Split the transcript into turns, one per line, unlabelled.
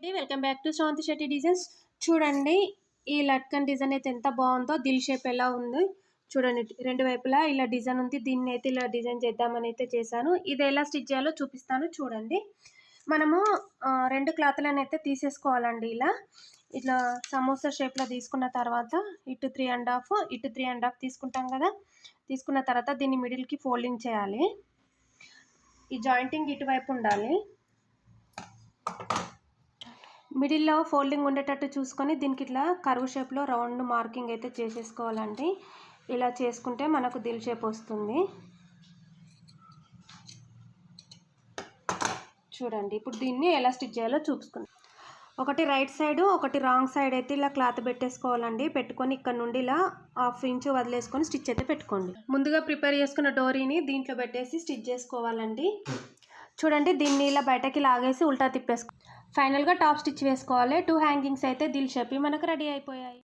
అండి, welcome back to Sravanthi Shetty designs. చూడండి, ఈ లట్కన్ డిజైన్ అయితే ఎంత బాగుందో. దిల్ షేప్ ఎలా ఉంది చూడండి. రెండు వైపులా ఇలా డిజైన్ ఉంది. దీన్ని అయితే ఇలా డిజైన్ చేద్దామని అయితే చేశాను. ఇది ఎలా స్టిచ్ చేయాలో చూపిస్తాను చూడండి. మనము రెండు క్లాత్లను అయితే తీసేసుకోవాలండి. ఇట్లా సమోసా షేప్లో తీసుకున్న తర్వాత ఇటు 3.5 ఇటు 3.5 తీసుకుంటాం కదా. తీసుకున్న తర్వాత దీన్ని మిడిల్కి ఫోల్డింగ్ చేయాలి. ఈ జాయింటింగ్ ఇటువైపు ఉండాలి. మిడిల్లో ఫోల్డింగ్ ఉండేటట్టు చూసుకొని దీనికి ఇట్లా కర్వ్ షేప్లో రౌండ్ మార్కింగ్ అయితే చేసేసుకోవాలండి. ఇలా చేసుకుంటే మనకు దిల్ షేప్ వస్తుంది. చూడండి, ఇప్పుడు దీన్ని ఎలా స్టిచ్ చేయాలో చూసుకుందాం. ఒకటి రైట్ సైడ్, ఒకటి రాంగ్ సైడ్ అయితే ఇలా క్లాత్ పెట్టేసుకోవాలండి. పెట్టుకొని ఇక్కడ నుండి ఇలా 1/2 ఇంచ్ వదిలేసుకొని స్టిచ్ అయితే పెట్టుకోండి. ముందుగా ప్రిపేర్ చేసుకున్న డోరీని దీంట్లో పెట్టేసి స్టిచ్ చేసుకోవాలండి. చూడండి, దీన్ని ఇలా బయటకి లాగేసి ఉల్టా తిప్పేసుకో. ఫైనల్గా టాప్ స్టిచ్ వేసుకోవాలి. 2 హ్యాంగింగ్స్ అయితే దిల్ షేప్ మనకు రెడీ అయిపోయాయి.